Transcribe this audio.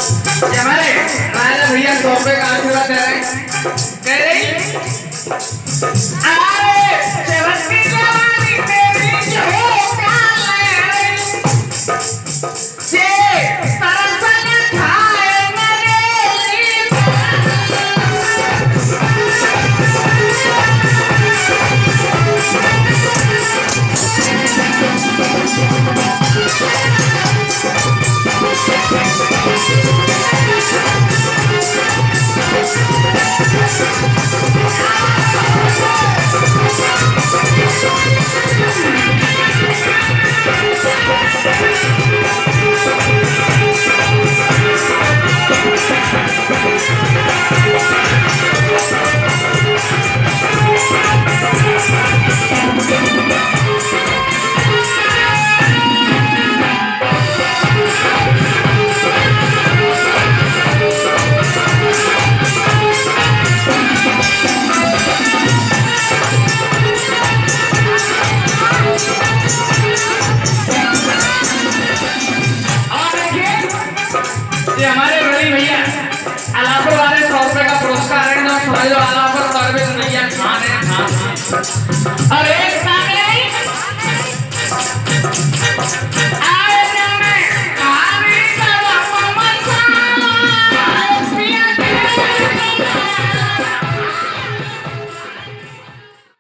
ये हमारे राजा भैया 100 रुपए का आशीर्वाद दे रहे हैं। कह रही अरे सेवंती जवानी तेरी जो काले से तरसन खाए हमारे बड़ी भैया अलापुर वाले 100 रुपए का पुरस्कार है ना, समझ लो अलापुर सर्विस भैया खाने अरे